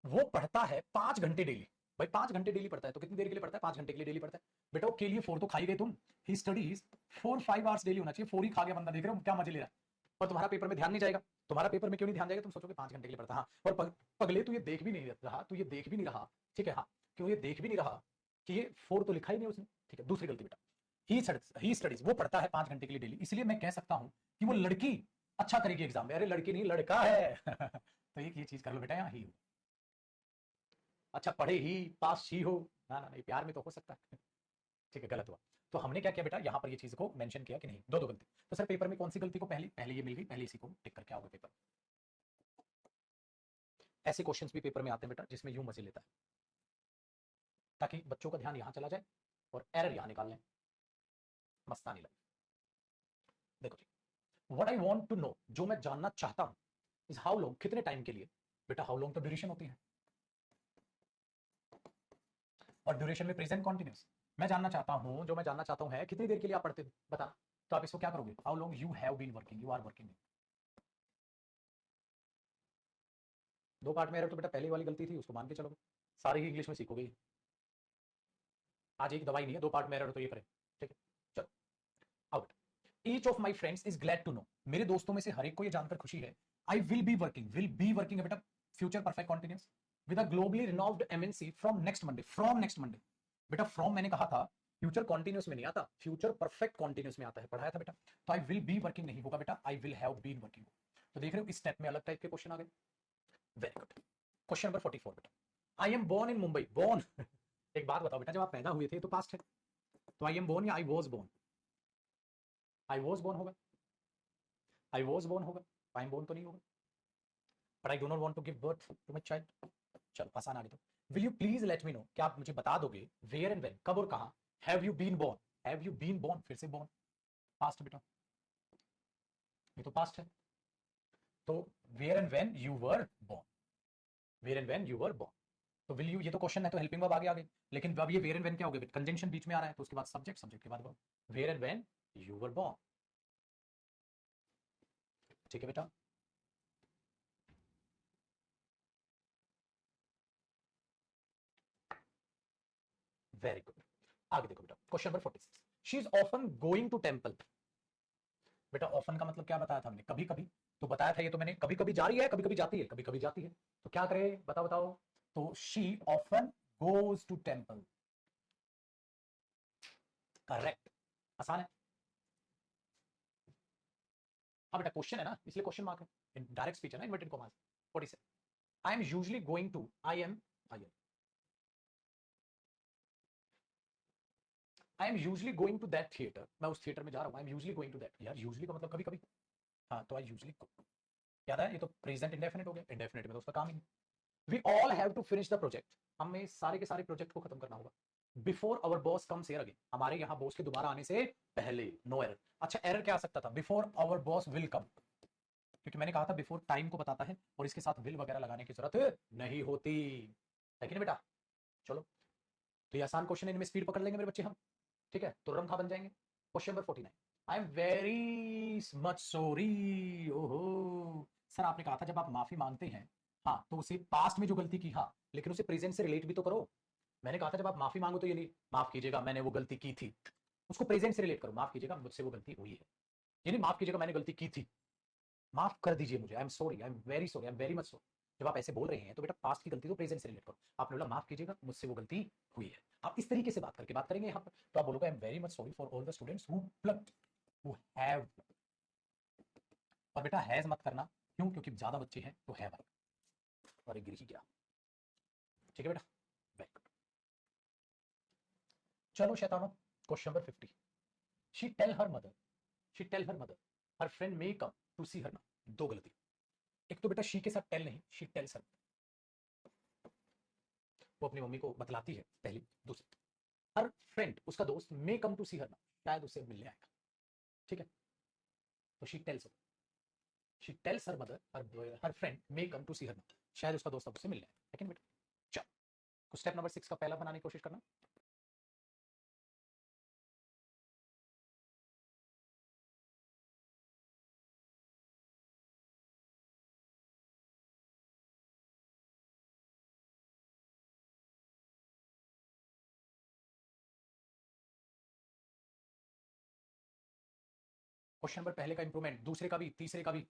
Speaker 1: वो पढ़ता है 5 घंटे डेली, भाई 5 घंटे डेली पढ़ता है तो कितनी देर के लिए पढ़ता है, 5 घंटे के लिए डेली पढ़ता है। बेटा वो के लिए 4 तो खा ही गए तुम, ही स्टडीज 4-5 आवर्स डेली होना चाहिए, 4 ही खा गया बंदा, देख रहे हो क्या मजे ले रहा है। और तुम्हारा पेपर में ध्यान नहीं जाएगा, तुम्हारा पेपर में क्यों नहीं ध्यान जाएगा, तुम सोचोगे 5 घंटे के लिए पढ़ता, हाँ। और पगले तू ये देख भी नहीं रहा, तू ये देख भी नहीं रहा, ठीक है, हाँ, क्यों ये देख भी नहीं रहा कि ये 4 तो लिखा ही नहीं उसने, ठीक है। दूसरी गलती बेटा, ही स्टडीज, वो पढ़ता है 5 घंटे के लिए डेली, इसलिए मैं कह सकता हूँ कि वो लड़की अच्छा करेगी एग्जाम में। अरे लड़की नहीं लड़का है तो एक ये चीज कर लो बेटा, यहाँ ही हो, अच्छा पढ़े ही पास ही हो, ना ना नहीं, प्यार में तो हो सकता है, ठीक है, गलत हुआ। तो हमने क्या किया बेटा, यहाँ पर ये चीज को मेंशन किया कि नहीं, दो दो गलती। तो सर पेपर में कौन सी गलती को पहले पहले ये मिल गई, पहले इसी को टिक करके आओगे पेपर। ऐसे क्वेश्चंस भी पेपर में आते हैं बेटा जिसमें यूं मजे लेता है, ताकि बच्चों का ध्यान यहाँ चला जाए और एरर यहाँ निकाल लें, मस्तानी लगे। देखो जी, what I want to know, जो मैं जानना चाहता हूं, इज हाउ लॉन्ग, कितने टाइम के लिए। बेटा हाउ लॉन्ग तो ड्यूरेशन होती है, और ड्यूरेशन में प्रेजेंट कॉन्टिन्यूस। मैं जानना चाहता हूं, जो मैं जानना चाहता हूं है कितनी देर के लिए आप पढ़ते थे, बता। तो आप इसको क्या करोगे, how long you have been working, you are working. दो पार्ट में एरर तो बेटा पहली वाली गलती थी, उसको मान के चलोगे, सारी ही इंग्लिश में सीखोगे। आज एक दवाई नहीं है, दो पार्ट में एरर तो ये करें, ठीक है। चलो out. Each of my friends is glad to know, मेरे दोस्तों में से हर एक को ये जानकर खुशी है, आई विल बी वर्किंग है बेटा, future perfect continuous with a globally renowned MNC from next Monday. बेटा फ्रॉम मैंने कहा था, फ्यूचर कॉन्टिन्यूस में नहीं आता, फ्यूचर परफेक्ट कॉन्टिन्यूस में आता है, पढ़ाया था बेटा। तो आई विल बी वर्किंग नहीं होगा बेटा, I will have been working. तो देख रहे हो इस स्टेप में अलग टाइप के क्वेश्चन आ गए, वेरी गुड। क्वेश्चन नंबर 44 बेटा, I am born in Mumbai, born एक बात बताओ बेटा, जब आप पैदा हुए थे तो पास्ट है, तो आई एम बोर्न या I was born, I was born होगा, आई वॉज बोर्न होगा, आई एम बोर्न तो नहीं होगा। But I do not want to give birth to my child. चलो आसान आगे तो, will you please let me know, क्या आप मुझे बता दोगे वेयर एंड व्हेन, कब और कहां, have you been born, have you been born, फिर से बोर्न, पास्ट बेटा, ये तो पास्ट है। तो where and when you were born, where and when you were born. तो विल यू, ये तो क्वेश्चन है तो हेल्पिंग वर्ब आगे आ गई, लेकिन अब ये वेयर एंड व्हेन क्या हो गया, कंजंक्शन बीच में आ रहा है, तो उसके बाद सब्जेक्ट, सब्जेक्ट के बाद verb, where and when you were born, ठीक है बेटा। Very good. आगे देखो बेटा, question number 46, she is often going to temple. बेटा ऑफन का मतलब क्या बताया था हमने, कभी कभी, तो बताया था ये तो मैंने, कभी कभी जा रही है, कभी कभी जाती है, कभी कभी जाती है, तो क्या करे बताओ बताओ। तो she often goes to temple, correct, आसान है। हाँ बेटा क्वेश्चन है ना, इसलिए क्वेश्चन मार्क है, डायरेक्ट स्पीच है ना, inverted commas. 47, I am usually going to, I am usually going to that theatre, मैं उस थिएटर में जा रहा हूँ, I am usually going to that, यार यूजुअली का मतलब कभी कभी, हाँ तो आई यूजुअली, याद है ये तो प्रेजेंट इंडेफिनिट हो गया, इंडेफिनिट में तो उसका काम ही नहीं। We all have to finish the project, हमें सारे के सारे प्रोजेक्ट को खत्म करना होगा before our boss comes here again, हमारे यहाँ बॉस के दोबारा आने से पहले, नो एरर। अच्छा एरर क्या आ सकता था, before our boss will come, क्योंकि मैंने कहा था बिफोर टाइम को बताता है और इसके साथ विल वगैरह लगाने की जरूरत नहीं होती है कि नहीं बेटा। चलो, तो ये आसान क्वेश्चन है, इनमें स्पीड पकड़ लेंगे मेरे बच्चे हम, ठीक है, तुरंत खा बन जाएंगे। Question number 49, I am very much sorry, ओहो सर आपने कहा था जब आप माफी मांगते हैं, हाँ तो उसे पास्ट में जो गलती की, हाँ लेकिन उसे प्रेजेंट से रिलेट भी तो करो। मैंने कहा था जब आप माफी मांगो तो ये नहीं माफ कीजिएगा मैंने वो गलती की थी, उसको प्रेजेंट से रिलेट करो, माफ कीजिएगा मुझसे वो गलती हुई है, ये नहीं माफ कीजिएगा मैंने गलती की थी, माफ कर दीजिए मुझे, I am sorry, I am very sorry, I am very much sorry. जब आप ऐसे बोल रहे हैं तो बेटा पास्ट की गलती तो प्रेजेंट से रिलेट करो, आपने बोला माफ कीजिएगा मुझसे वो गलती हुई है, आप इस तरीके से बात करके बात करेंगे यहाँ पर, तो आप बोलोगे I am very much sorry for all the students who plucked, who have, और बेटा हैज मत करना, क्यों, क्योंकि ज्यादा बच्चे हैं तो हैव आएगा, और एक गिर ही गया, ठीक है बेटा, वेरी गुड। चलो शैतानो, question number 50, she tell her mother, she tell her mother her friend may come to see her now, दो गलती, एक तो बेटा शी के साथ टेल नहीं, शी टेल्स हर, वो अपनी मम्मी को बतलाती है पहली, दूसरी हर फ्रेंड उसका दोस्त मे come to see her now, शायद उससे मिलने आएगा, ठीक है, तो she tells her mother her friend may come to see her now, शायद उसका दोस्त अब उससे मिलने आएगा, लेकिन बेटा चलो, स्टेप नंबर 6 का पहला बनाने की कोशिश करना। क्वेश्चन नंबर पहले का इंप्रूवमेंट, दूसरे का भी, तीसरे का भी,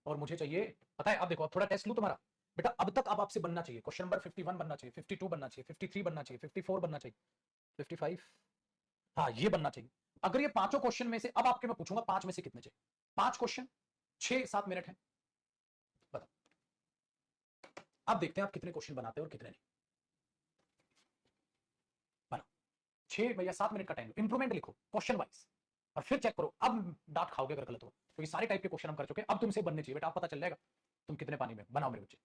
Speaker 1: और मुझे चाहिए पता है, अब देखो अब थोड़ा टेस्ट लूं तुम्हारा, बेटा अब तक अब आपसे बनना चाहिए, क्वेश्चन नंबर 51 बनना चाहिए, 52 बनना चाहिए, 53 बनना चाहिए, 54 बनना चाहिए, 55, हाँ ये बनना चाहिए। अगर ये पांचों क्वेश्चन में से, अब आपके मैं पूछूंगा पांच में से कितने चाहिए, पांच क्वेश्चन, 6-7 मिनट है, बताओ, अब देखते हैं आप कितने क्वेश्चन बनाते हैं और कितने नहीं, बनाओ, 6 या 7 मिनट का टाइम, इंप्रूवमेंट लिखो क्वेश्चन वाइज, और फिर चेक करो, अब डांट खाओगे अगर गलत हो, क्योंकि सारे टाइप के क्वेश्चन हम कर चुके हैं, अब तुमसे बनने चाहिए बेटा, आप पता चल जाएगा तुम कितने पानी में, बनाओ मेरे बच्चे।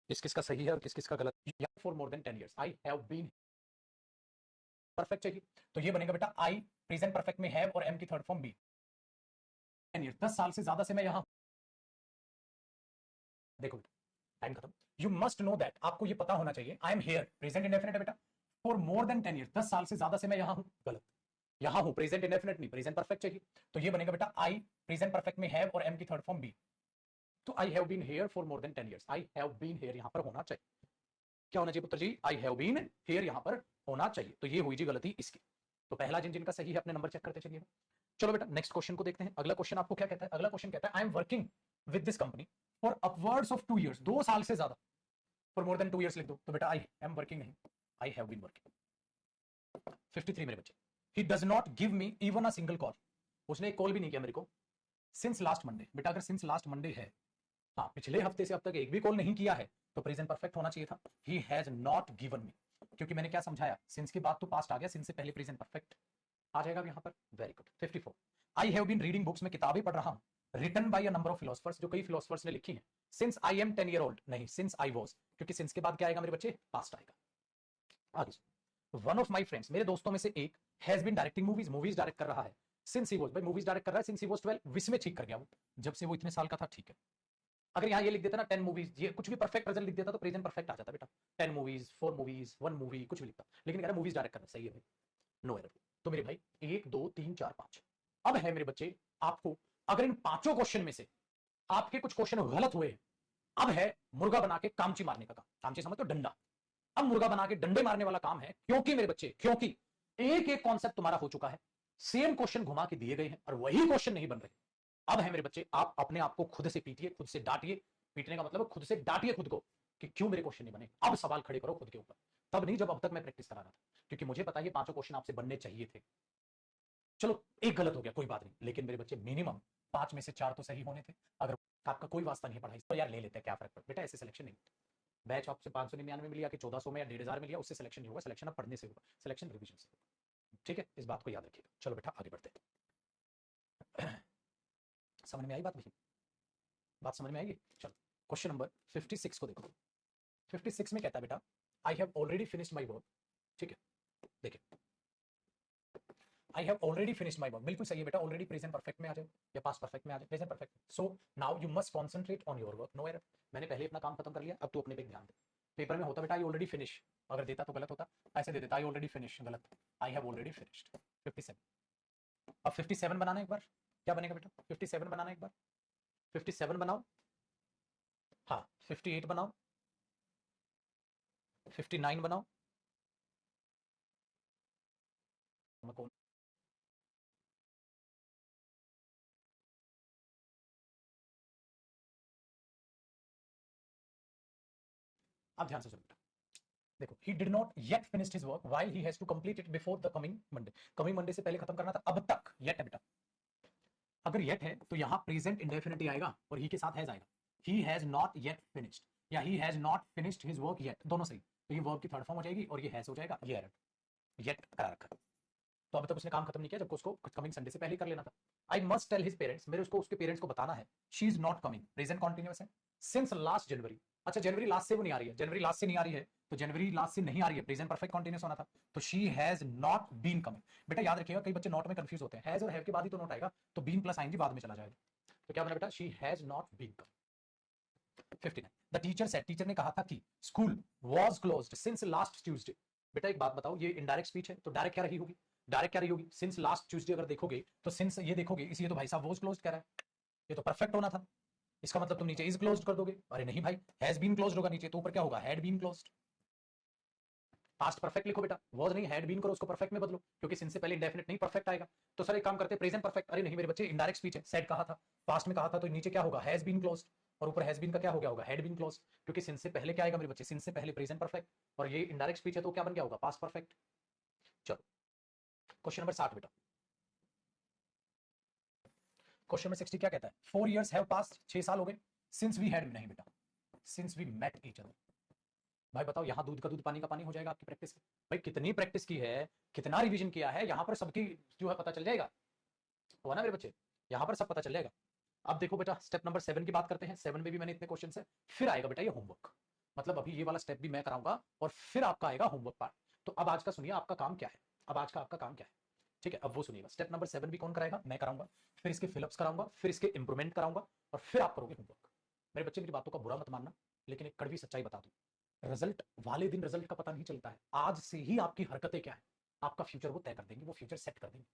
Speaker 1: किस किस का सही है और किस किस का गलत। For more than 10 years I have been perfect चाहिए, तो ये बनेगा बेटा आई प्रेजेंट परफेक्ट में हैव और एम की थर्ड फॉर्म बी। 10 years 10 साल से ज्यादा से मैं यहां, देखो टाइम खत्म। यू मस्ट नो दैट, आपको ये पता होना चाहिए I am here present indefinite है बेटा, फॉर मोर देन 10 years 10 साल से ज्यादा से मैं यहां हूं, गलत, यहां हूं प्रेजेंट इंडेफिनिट नहीं, प्रेजेंट परफेक्ट चाहिए, तो ये बनेगा बेटा आई प्रेजेंट परफेक्ट में हैव और एम की थर्ड फॉर्म बी। तो I have been here for more than 10 years, I have been here यहां पर होना चाहिए, क्या होना चाहिए पुत्र जी, आई हैव बीन हेयर यहां पर होना चाहिए, तो ये हुई जी गलती इसकी। तो पहला जिनका सही है अपने नंबर चेक करते चलिए। चलो बेटा नेक्स्ट क्वेश्चन को देखते हैं। अगला क्वेश्चन आपको क्या कहता है, अगला क्वेश्चन कहता है I am working with this company for upwards of 2 years, 2 साल से ज्यादा, फॉर मोर देन 2 years लिख दो, तो बेटा आई एम वर्किंग नहीं, आई हैव बीन वर्किंग। 53 मेरे बच्चे, he does not give me even a single call, उसने एक कॉल भी नहीं किया मेरे को सिंस लास्ट मंडे। बेटा अगर सिंस लास्ट मंडे है, हाँ पिछले हफ्ते से अब तक एक भी कॉल नहीं किया है, तो प्रेजेंट परफेक्ट होना चाहिए था, ही हैज नॉट गिवन मी, क्योंकि मैंने क्या समझाया, सिंस के बाद तो पास्ट आ गया, सिंस से पहले प्रेजेंट परफेक्ट आ जाएगा यहां पर। Very good. 54 I have been reading books, में किताबें पढ़ रहा हूं, written by a number of philosophers, जो कई फिलोसफर्स ने लिखी हैं, since I am 10 year old नहीं, सिंस आई वाज, क्योंकि सिंस के बाद क्या आएगा मेरे बच्चे, पास्ट आएगा। आगे वन ऑफ माय फ्रेंड्स, मेरे दोस्तों में से एक, has been directing movies, movies direct कर रहा है, सिंस ही वाज, भाई मूवीज डायरेक्ट कर रहा है सिंस ही वाज 12, 20 में ठीक कर गया वो, जब से वो इतने साल का था, ठीक है। अगर यहाँ ये लिख देता ना 10 मूवीज, ये कुछ भी परफेक्ट रिजल्ट लिख देता तो प्रेजेंट परफेक्ट आ जाता बेटा, 10 मूवीज, 4 मूवीज, 1 मूवी, कुछ भी लिखता, लेकिन कह रहा मूवीज डायरेक्ट करना, सही है भाई, नो एरर। तो मेरे भाई 1 2 3 4 5, अब है मेरे बच्चे आपको, अगर इन पांचों क्वेश्चन में से आपके कुछ क्वेश्चन गलत हुए, अब है मुर्गा बना के कामची मारने का काम, कामची समझ तो डंडा, अब मुर्गा बना के डंडे मारने वाला काम है, क्योंकि मेरे बच्चे, क्योंकि एक एक कॉन्सेप्ट तुम्हारा हो चुका है, सेम क्वेश्चन घुमा के दिए गए हैं और वही क्वेश्चन नहीं बन रहे। अब है मेरे बच्चे, आप अपने आप को खुद से पीटिए, खुद से डांटिए, पीटने का मतलब खुद से डांटिए खुद को कि क्यों मेरे क्वेश्चन नहीं बने, अब सवाल खड़े करो खुद के ऊपर, तब नहीं जब अब तक मैं प्रैक्टिस करा रहा था, क्योंकि मुझे पता है पांचों क्वेश्चन आपसे बनने चाहिए थे। चलो एक गलत हो गया कोई बात नहीं, लेकिन मेरे बच्चे मिनिमम 5 में से 4 तो सही होने थे। अगर आपका कोई वास्ता नहीं है पढ़ाई तो यार ले लेते हैं, क्या फर्क पड़ता बेटा, ऐसे सिलेक्शन नहीं होता। बैच आपसे 599 में लिया कि 1400 में या 1500 में लिया, उससे सिलेक्शन नहीं होगा, सिलेक्शन अब पढ़ने से होगा, सिलेक्शन रिवीजन से होगा, ठीक है, इस बात को याद रखिएगा। चलो बेटा आगे बढ़ते हैं। समझ में आई बात भाई, बात समझ में आएगी। चलो क्वेश्चन नंबर 56 को देखो। 56 में कहता है बेटा I have already finished my work, ठीक है, देखिए I have already finished my work, बिल्कुल सही है बेटा, ऑलरेडी प्रेजेंट परफेक्ट में आ जाए या पास्ट परफेक्ट में आ जाए, present perfect, so now you must concentrate on your work, no error, मैंने पहले अपना काम खत्म कर लिया, अब तू अपने पे ध्यान दे। पेपर में होता बेटा आई ऑलरेडी फिनिश, अगर देता तो गलत होता, ऐसे दे देता आई ऑलरेडी फिनिश, गलत, आई हैव ऑलरेडी फिनिश्ड। 57, अब 57 बनाना एक बार, क्या बनेगा बेटा, 57 बनाना एक बार, 57 बनाओ, हाँ 58 बनाओ, 59 बनाओ, कौन, अब ध्यान से सुनो बेटा, देखो he did not yet finished his work while he has to complete it before the coming Monday, coming Monday से पहले खत्म करना था, अब तक येट है बेटा, अगर येट है तो यहां प्रेजेंट इंडेफिनिट आएगा और ही के साथ हैज आएगा, he has not yet finished या he has not finished his work yet, दोनों सही, तो ये वर्ब की थर्ड फॉर्म हो जाएगी और ये हैज हो जाएगा, ये एरर, येट करा रखा, तो अब तक उसने काम खत्म नहीं किया जबकि उसको कमिंग संडे से पहले कर लेना था। I must tell his parents, मेरे उसको उसके पेरेंट्स को बताना है, she is not coming, present continuous है, सिंस लास्ट जनवरी, अच्छा जनवरी लास्ट से वो नहीं आ रही है, जनवरी लास्ट से नहीं आ रही है, तो जनवरी लास्ट से नहीं आ रही है, प्रेजेंट परफेक्ट कॉन्टिन्यूअस होना था, तो she has not been coming. बेटा याद रखिएगा कई बच्चे नॉट में कंफ्यूज होते हैं, हैज और हैव के बाद ही तो नॉट आएगा, तो बीन प्लस आएंगी बाद में चला जाएगा, तो क्या बना बेटा, she has not been coming. 59 the teacher said, teacher ने कहा था कि school was closed since last Tuesday. बेटा एक बात बताओ, ये इनडायरेक्ट स्पीच है तो डायरेक्ट क्या रही होगी, डायरेक्ट क्या रही होगी, सिंस लास्ट ट्यूसडे अगर देखोगे तो सिंस ये देखोगे, इसलिए तो भाई साहब वाज क्लोज्ड कह रहा है, ये तो परफेक्ट होना था, इसका मतलब तुम नीचे इज क्लोज्ड कर दोगे, अरे नहीं भाई हैज बीन क्लोज्ड होगा नीचे, तो ऊपर क्या होगा, had been closed. Past perfect लिखो बेटा, वाज नहीं हैड बीन करो, उसको परफेक्ट में बदलो, क्योंकि सिंस से पहले इंडेफिनिट नहीं परफेक्ट आएगा, तो सर एक काम करते प्रेजेंट परफेक्ट, अरे नहीं मेरे बच्चे इनडायरेक्ट स्पीच है, सेड कहा था, पास्ट में कहा था, तो नीचे क्या होगा, हैज बीन क्लोज्ड, और ऊपर हैज बीन का क्या हो गया होगा, हैड बीन क्लोज्ड, क्योंकि सिंस से पहले क्या आएगा मेरे बच्चे, सिंस से पहले प्रेजेंट परफेक्ट, और ये इनडायरेक्ट स्पीच है तो क्या बन गया होगा, पास्ट परफेक्ट। चलो क्वेश्चन नंबर 60 बेटा, क्वेश्चन नंबर 60 क्या कहता है, 4 years हैव पास्ट, 6 साल हो गए, सिंस वी हैड, नहीं बेटा, since we met each other. भाई बताओ यहाँ दूध का दूध पानी का पानी हो जाएगा आपकी प्रैक्टिस की, भाई कितनी प्रैक्टिस की है, कितना रिवीजन किया है, यहाँ पर सबकी जो है पता चल जाएगा, हुआ ना मेरे बच्चे, यहाँ पर सब पता चल जाएगा। अब देखो बेटा स्टेप नंबर 7 की बात करते हैं, 7 में भी मैंने इतने क्वेश्चन है, फिर आएगा बेटा ये होमवर्क, मतलब अभी ये वाला स्टेप भी मैं कराऊंगा और फिर आपका आएगा होमवर्क पार्ट। तो अब आज का सुनिए आपका काम क्या है, अब आज का आपका काम क्या है, ठीक है। अब वो सुनिएगा, स्टेप नंबर 7 भी कौन कराएगा, मैं कराऊंगा, फिर इसके फिलअप्स कराऊंगा, फिर इसके इंप्रूवमेंट कराऊंगा और फिर आप करोगे होमवर्क। मेरे बच्चे मेरी बातों का बुरा मत मानना, लेकिन एक कड़वी सच्चाई बता दूं, रिजल्ट वाले दिन रिजल्ट का पता नहीं चलता है, आज से ही आपकी हरकतें क्या है आपका फ्यूचर वो तय कर देंगे, वो फ्यूचर सेट कर देंगे।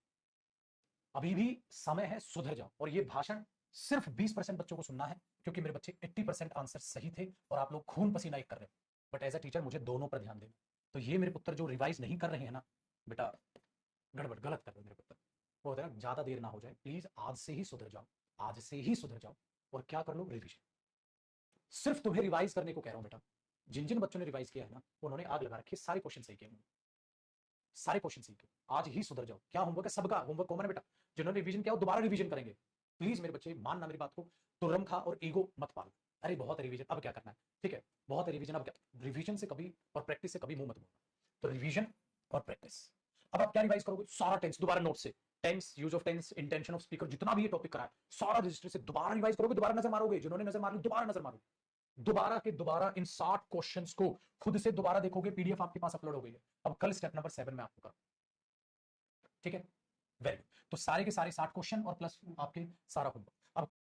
Speaker 1: अभी भी समय है, सुधर जाओ। और ये भाषण सिर्फ 20% बच्चों को सुनना है, क्योंकि मेरे बच्चे 80% आंसर सही थे और आप लोग खून पसीना एक कर रहे हो, बट एज अ टीचर मुझे दोनों पर ध्यान देना। तो ये मेरे पुत्र जो रिवाइज नहीं कर रहे हैं ना बेटा, गड़बड़ गलत कर रहे हो मेरे पुत्र। वो होता है ना, ज्यादा देर ना हो जाए, प्लीज आज से ही सुधर जाओ, आज से ही सुधर जाओ और क्या कर लो, रिविजन। सिर्फ तुम्हें रिवाइज करने को कह रहा हूं बेटा, जिन जिन बच्चों ने रिवाइज किया है ना उन्होंने आग लगा रखी है, सारे क्वेश्चन सही किए, सारे क्वेश्चन सही किए, आज ही सुधर जाओ। क्या होमवर्क है, सबका होमवर्क कॉमन है बेटा, जिन्होंने रिवीजन किया वो दोबारा रिवीजन करेंगे। प्लीज मेरे बच्चे मानना मेरी बात को, तुरम खा और ईगो मत पालो। अरे बहुत रिवीजन, अब क्या करना है, ठीक है, बहुत रिवीजन, अब क्या, रिवीजन से कभी और प्रैक्टिस से कभी मुंह मत मोड़ना। तो रिवीजन और प्रैक्टिस। अब आप क्या रिवाइज करोगे, सारा टेंस दोबारा नोट से, tense, use of tense, intention of speaker, जितना भी ये टॉपिक करा है सारा रजिस्टर से दोबारा रिवाइज करोगे, दोबारा नजर मारोगे, जिन्होंने नजर मार ली दोबारा नजर मारोगे, दोबारा के दोबारा इन 60 क्वेश्चंस को खुद से दोबारा देखोगे, पीडीएफ आपके पास अपलोड हो गई है। अब कल स्टेप नंबर 7 में आपको करो, ठीक है, वेरी गुड। तो सारे के सारे 60 क्वेश्चन और प्लस आपके सारा होमवर्क। अब